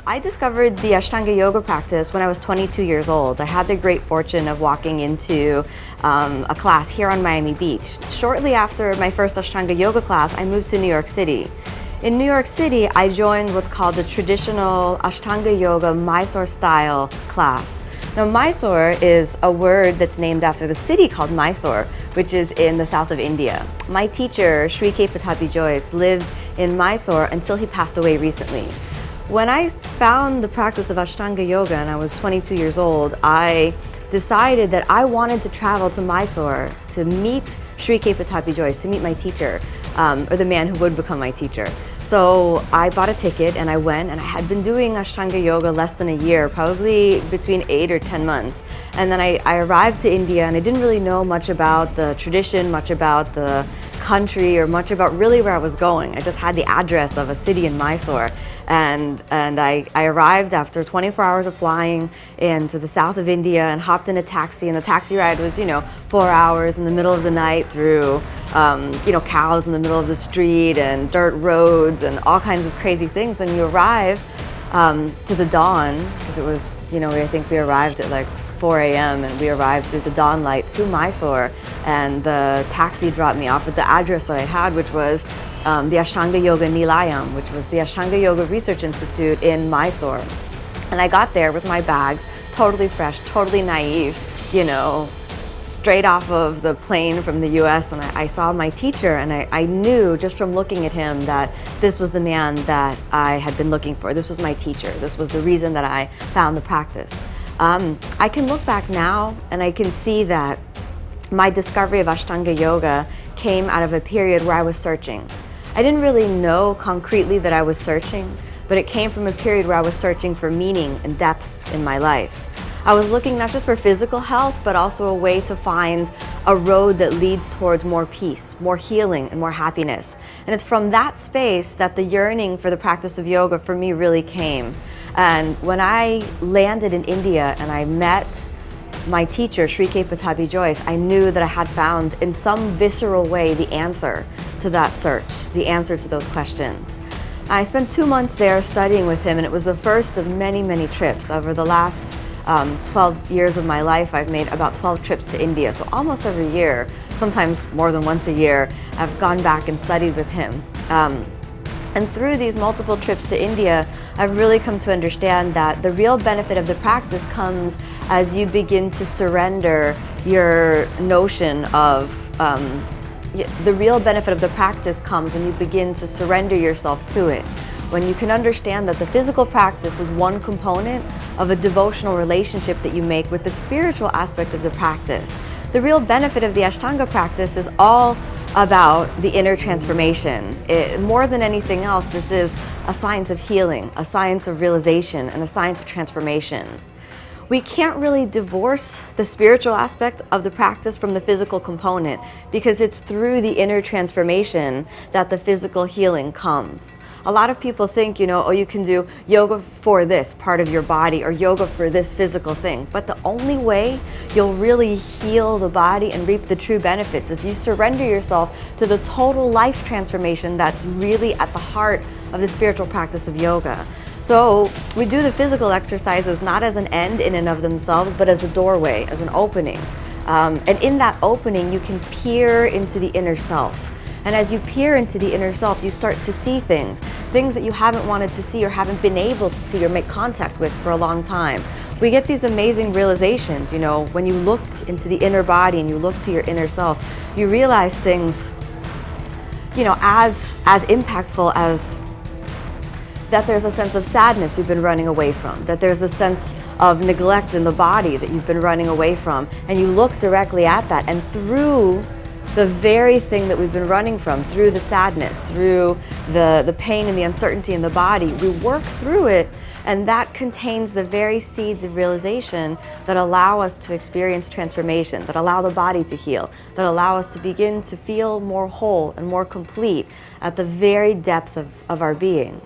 I discovered the Ashtanga Yoga practice when I was 22 years old. I had the great fortune of walking into a class here on Miami Beach. Shortly after my first Ashtanga Yoga class, I moved to New York City. In New York City, I joined what's called the traditional Ashtanga Yoga Mysore style class. Now, Mysore is a word that's named after the city called Mysore, which is in the south of India. My teacher, Sri K. Pattabhi Jois, lived in Mysore until he passed away recently. When I found the practice of Ashtanga Yoga and I was 22 years old, I decided that I wanted to travel to Mysore to meet Sri K. Pattabhi Jois, to meet my teacher, or the man who would become my teacher. So I bought a ticket and I went, and I had been doing Ashtanga Yoga less than a year, probably between 8 or 10 months. And then I arrived to India and I didn't really know much about the tradition, much about the country, or much about really where I was going. I just had the address of a city in Mysore. And I arrived after 24 hours of flying into the south of India and hopped in a taxi, and the taxi ride was, 4 hours in the middle of the night through, cows in the middle of the street and dirt roads and all kinds of crazy things. And you arrive to the dawn, because it was, I think we arrived at like 4 a.m. and we arrived through the dawn light to Mysore, and the taxi dropped me off at the address that I had, which was the Ashtanga Yoga Nilayam, which was the Ashtanga Yoga Research Institute in Mysore. And I got there with my bags, totally fresh, totally naive, straight off of the plane from the US, and I saw my teacher, and I knew just from looking at him that this was the man that I had been looking for. This was my teacher. This was the reason that I found the practice. I can look back now and I can see that my discovery of Ashtanga Yoga came out of a period where I was searching. I didn't really know concretely that I was searching, but it came from a period where I was searching for meaning and depth in my life. I was looking not just for physical health, but also a way to find a road that leads towards more peace, more healing, and more happiness. And it's from that space that the yearning for the practice of yoga for me really came. And when I landed in India and I met my teacher, Sri K. Pattabhi Jois, I knew that I had found in some visceral way the answer to that search, the answer to those questions. I spent 2 months there studying with him, and it was the first of many, many trips. Over the last 12 years of my life, I've made about 12 trips to India. So almost every year, sometimes more than once a year, I've gone back and studied with him. And through these multiple trips to India, I've really come to understand that the real benefit of the practice comes as you begin to surrender your notion of, the real benefit of the practice comes when you begin to surrender yourself to it. When you can understand that the physical practice is one component of a devotional relationship that you make with the spiritual aspect of the practice. The real benefit of the Ashtanga practice is all about the inner transformation. More than anything else, this is a science of healing, a science of realization, and a science of transformation. We can't really divorce the spiritual aspect of the practice from the physical component, because it's through the inner transformation that the physical healing comes. A lot of people think, you can do yoga for this part of your body or yoga for this physical thing. But the only way you'll really heal the body and reap the true benefits is you surrender yourself to the total life transformation that's really at the heart of the spiritual practice of yoga. So we do the physical exercises not as an end in and of themselves, but as a doorway, as an opening. And in that opening, you can peer into the inner self. And as you peer into the inner self, you start to see things that you haven't wanted to see or haven't been able to see or make contact with for a long time. We get these amazing realizations, when you look into the inner body and you look to your inner self, you realize things, as impactful as that there's a sense of sadness you've been running away from, that there's a sense of neglect in the body that you've been running away from, and you look directly at that, and through the very thing that we've been running from, through the sadness, through the pain and the uncertainty in the body, we work through it, and that contains the very seeds of realization that allow us to experience transformation, that allow the body to heal, that allow us to begin to feel more whole and more complete at the very depth of our being.